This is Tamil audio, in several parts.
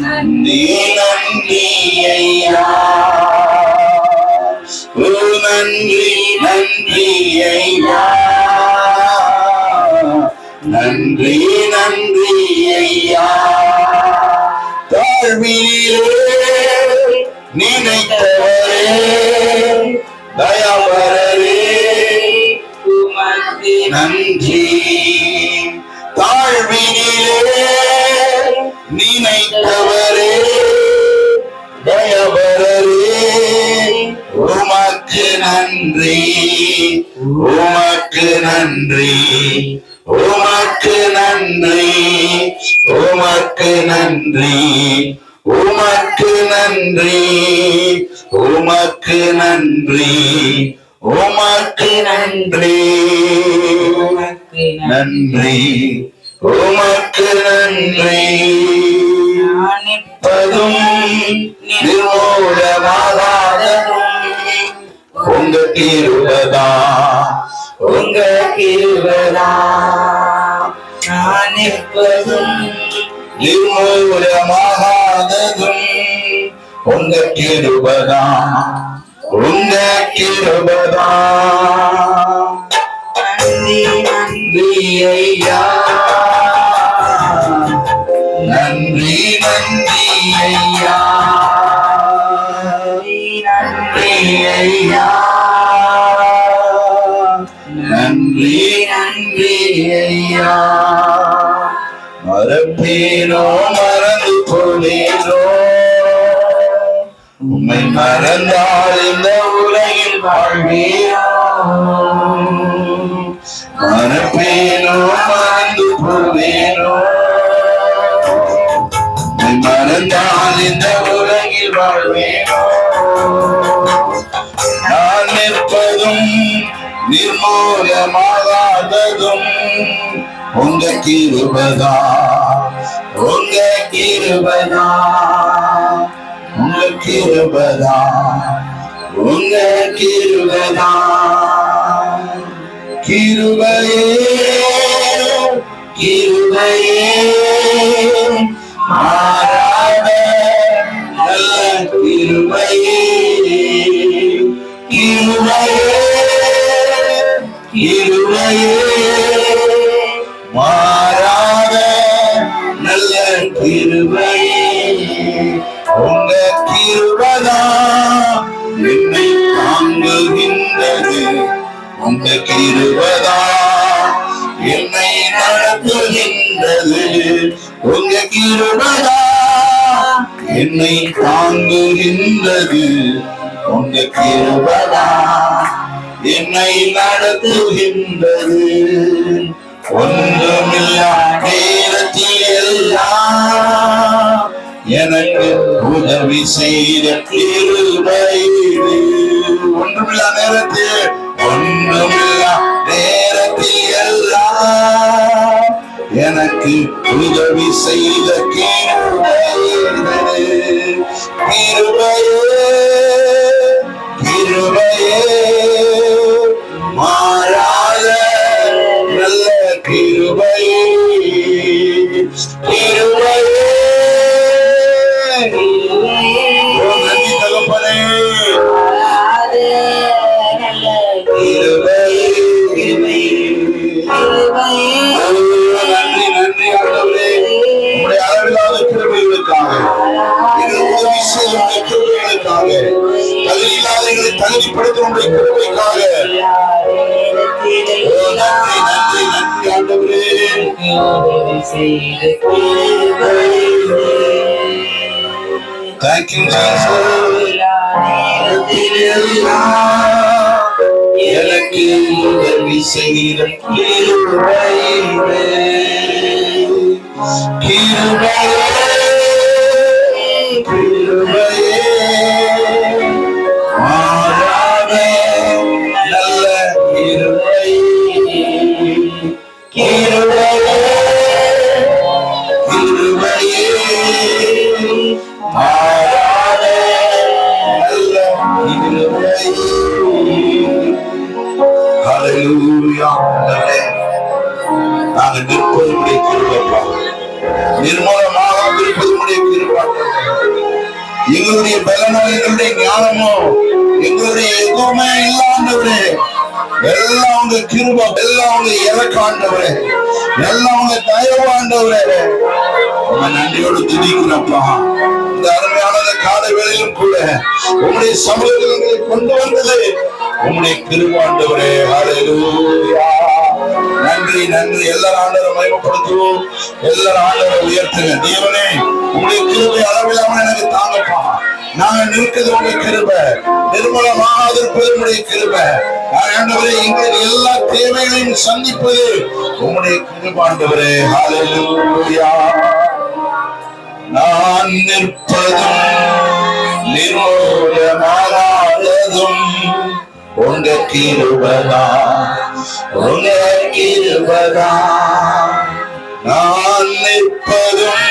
நன்றி நன்றி ஐயா, ஓ நன்றி நன்றி ஐயா, நன்றி நன்றி ஐயா. தாழ்விலே நினைத்தவரே தயாவரே உமக்கு நன்றி. தாழ்விலே நினைத்தவரே தயாவரே உமக்கு நன்றி, உமக்கு நன்றி, உமக்கு நன்றி, உமக்கு நன்றி, உமக்கு நன்றி, உமக்கு நன்றி, உமக்கு நன்றி, நன்றி, உமக்கு நன்றி. நிற்பதும் நிர்மூலமாகாததும் உங்க கிருபைதா, உங்க கிருபைதா. நான் நிற்பதும் நிர்மூலமாகாததும் உங்க கிருபைதா, உங்க கிருபைதா. நன்றி நன்றி ஐயா, நன்றி நன்றி ஐயா, நன்றி ஐயா, நன்றி நன்றி ஐயா. மறப்பேனோ மறந்து போனேனோ, உம்மை மறந்தால் இந்த உலகில் வாழ்வேனோ. மறப்பேனோ மறந்து போவேனோ, உம்மை மறந்தால் இந்த உலகில் வாழ்வேனோ. நான் நிற்பதும் நிர்மூலமாகாததும் உங்க கிருபைதா, உங்க கிருபைதா, உங்க கிருபைதா, உங்க கிருபைதா. கிருபையே கிருபையே மாறாத நல்ல கிருபையே, கிருபையே கிருபையே மாறாத நல்ல கிருபையே. உங்க கிருபைதா என்னை தாங்குகின்றது, உங்க கிருபைதா என்னை நடத்துகின்றது, உங்க கிருபைதா என்னை தாங்குகின்றது, உங்க கிருபைதா என்னை நடத்துகின்றது. ஒன்றுமில்லா நேரத்தில் எல்லாம் எனக்கு உதவி செய்த கிருபை. ஒன்றுமில்லா நேரத்தில், ஒன்றுமில்லா நேரத்தில் எல்லாம் எனக்கு உதவி செய்த கிருபை. கிருபையே கிருபையே மாறாத நல்ல கிருபையே, கிருபையே. நன்றி தகப்பனே, கிருபையே நன்றி நன்றி ஆண்டவரே, உங்களுடைய அளவில்லாத கிருபைகளுக்காக, உதவி செய்யும் கிருபைகளுக்காக, தகுதியில்லாதவர்களை தகுதிப்படுத்தும் கிருபைக்காக நன்றி நன்றி நன்றி ஆண்டவரே. Thank you, Jesus. எனக்கு உதவி செய்த கிருபையே, கிருபையே கிருபையே மாறாத நல்ல கிருபையே, கிருபையே கிருபையே மாறாத நல்ல கிருபையே. ஹல்லேலூயா. நாங்கள் நிற்பதனுடைய கிருபை, நிர்மூலமாக எங்களுடைய பலனோ எங்களுடைய ஞானமோ எங்களுடைய எதுவுமே இல்ல ஆண்டவரே. எல்லாம் உங்க கிருபை, எல்லாம் உங்க இறக்க ஆண்டவரே, எல்லாம் உங்க தயவு ஆண்டவரே. நன்றியோடு துதிக்கிறப்பா. இந்த அருமையான காலை வேளையிலும் கூட உங்களுடைய சமூகங்களை கொண்டு வந்தது உங்களுடைய கிருபை ஆண்டவரே. ஹல்லேலூயா. நன்றி நன்றி. எல்லாரும் ஆண்டவரை மகிமைப்படுத்துவோம். எல்லாரும் ஆண்டவரை உயர்த்துங்க. தேவனே உங்களுடைய கிருபை அளவில்லாம எனக்கு தாங்கப்பா. நாங்க நிற்கிறது உங்க கிருபை, நிர்மலமாக இருப்பது உங்களுடைய கிருபை. ஆண்டவரே எங்கள் எல்லா தேவைகளையும் சந்திப்பது உங்களுடைய கிருபை ஆண்டவரே. ஹல்லேலூயா. நான் நிற்பதும் நிர்மூலமாகாததும் உங்க கிருபைதான், உங்க கிருபைதான். நான் நிற்பதும்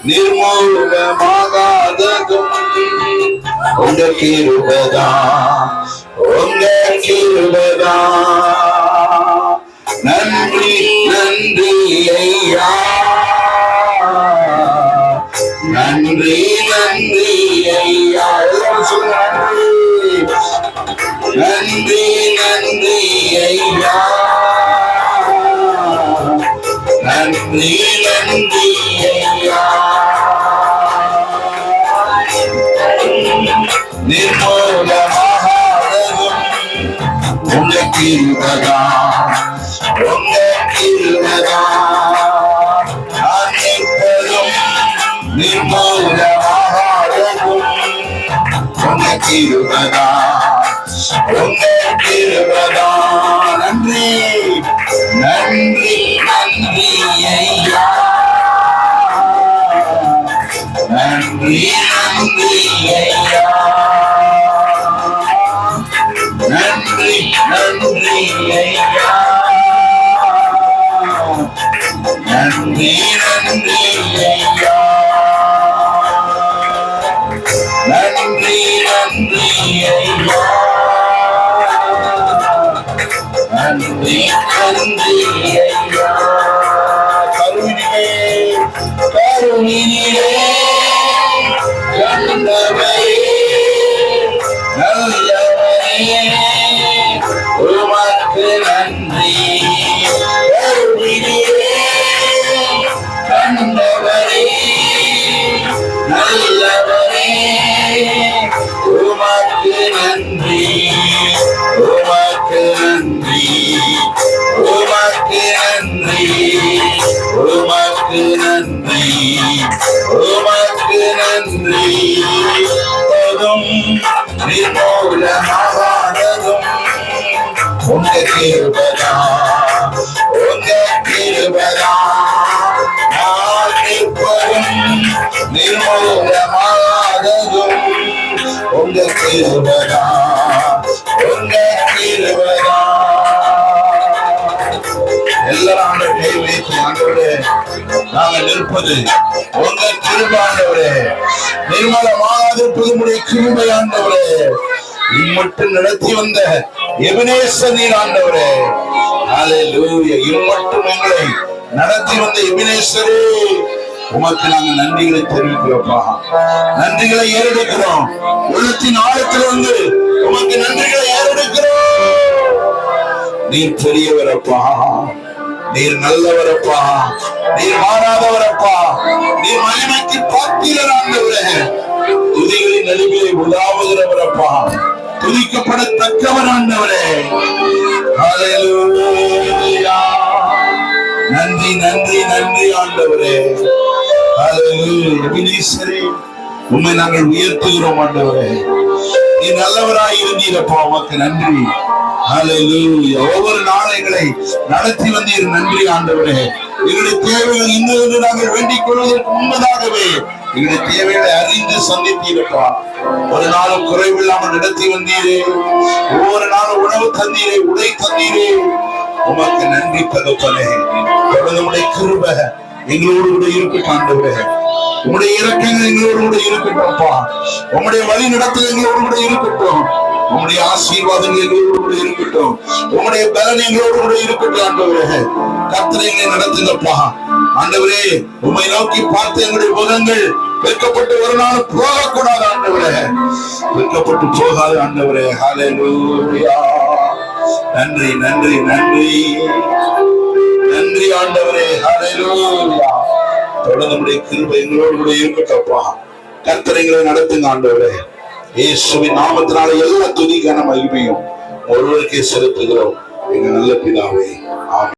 நிர்மூலமாகாததும் உங்க கிருபைதான், உங்க கிருபைதான். நன்றி நன்றி ஐயா, நன்றி நன்றி ஐயா. நன்றி நன்றி ஐயா, நன்றி நன்றி ஐயா. நிர்மூலமாகாததும் உங்க கிருபைதான், உங்க கிருபைதான். நான் நிற்பதும் நிர்மூலமாகாததும் உங்க கிருபைதான், உங்க கிருபைதான். நன்றி நன்றி நன்றி ஐயா, நன்றி நன்றி ஐயா, நன்றி நன்றி ஐயா, நன்றி நன்றி ஐயா, நன்றி நன்றி ஐயா, நன்றி நன்றி ஐயா. கருணிலே கருணிலே கண்டவரே நல்லவரே உமக்கு நன்றி. கருணிலே கண்டவரே நல்லவரே உமக்கு நன்றி, உமக்கு நன்றி, உமக்கு நன்றி, உமக்கு நன்றி, உமக்கு நன்றி. போதும் நிர்மூலமாகாததும் உங்க கிருபைதான், உங்க கிருபைதான். நான் நிற்பதும் நிர்மூலமாகாததும் உங்க கிருபைதான், உங்க கிருபைதான். எல்லாரும் கை வைத்து ஆண்டவரே நாங்கள் நிற்பது உங்க கிருபை ஆண்டவரே. நிர்மலமாகாதிருப்பது உங்களுடைய கிருபை ஆண்டவரே. இம்மட்டும் நடத்தி வந்த எபினேசர் நீர் ஆண்டவரே. ஹல்லேலூயா. இம்மட்டும் எங்களை நடத்தி வந்த எபினேசரே உமக்கு நாங்கள் நன்றிகளை தெரிவிக்கிறோம்ப்பா. நன்றிகளை ஏறெடுக்கிறோம். உள்ளத்தின் ஆழத்திலிருந்து உமக்கு நன்றிகளை ஏறெடுக்கிறோம். நீர் பெரியவரப்பா, நீர் நல்லவரப்பா, நீர் மாறாதவரப்பா, நீர் மகிமைக்கு பாத்திரர் ஆண்டவரே. துதிகளின் நடுவிலே உலாவுகிறவரப்பா, துதிக்கப்படத்தக்கவர் ஆண்டவரே. ஹல்லேலூயா. நன்றி நன்றி நன்றி ஆண்டவரே. ஹல்லேலூயா. எபினேசரே உம்மை நாங்கள் உயர்த்துகிறோம் ஆண்டவரே. நீ நல்லவராய் இருந்தீரப்பா, உமக்கு நன்றி. ஹல்லேலூயா. ஒவ்வொரு நாளும் எங்களை நடத்தி வந்தீர். நன்றி ஆண்டவரே. எங்களுடைய தேவைகள் இன்னொன்று நாங்கள் வேண்டிக் கொள்வதற்கு முன்பதாகவே எங்களுடைய தேவைகளை அறிந்து சந்தித்தீரப்பா. ஒரு நாளும் குறைவில்லாமல் நடத்தி வந்தீரே. ஒவ்வொரு நாளும் உணவு தந்தீரே, உடை தந்தீரே. உமக்கு நன்றி தகப்பனே. உம்முடைய கிருபை எங்களோடு கூட இருக்கட்டும் ஆண்டவரே. உம்முடைய இரக்கங்கள் எங்களோடு கூட இருக்கட்டும்ப்பா. உம்முடைய வழி நடத்தல் எங்களோடு கூட இருக்கட்டும். உங்களுடைய ஆசீர்வாதங்கள் எங்களோடு கூட இருக்கட்டும். உங்களுடைய பலன் எங்களோடு கூட இருக்கட்டும். ஆண்டவரே கர்த்தரை நடத்துங்கப்பா. ஆண்டவரே உம்மை நோக்கி பார்த்து எங்களுடைய முகங்கள் வெட்கப்பட்டு ஒரு நாள் போகக்கூடாது. ஆண்டவரே வெட்கப்பட்டு போகாது. ஆண்டவரே ஹல்லேலூயா. நன்றி நன்றி நன்றி நன்றி ஆண்டவரே ஹல்லேலூயா. தொடர்ந்து நம்முடைய கிருபை எங்களோடு கூட இருக்கட்டப்பா. கர்த்தரை நடத்துங்க ஆண்டவரே. இயேசுவின் நாமத்தினால எல்லா துதிக்கான மகிமையும் ஒருவருக்கே செலுத்துகிறோம் எங்க நல்ல பிதாவே. ஆமென்.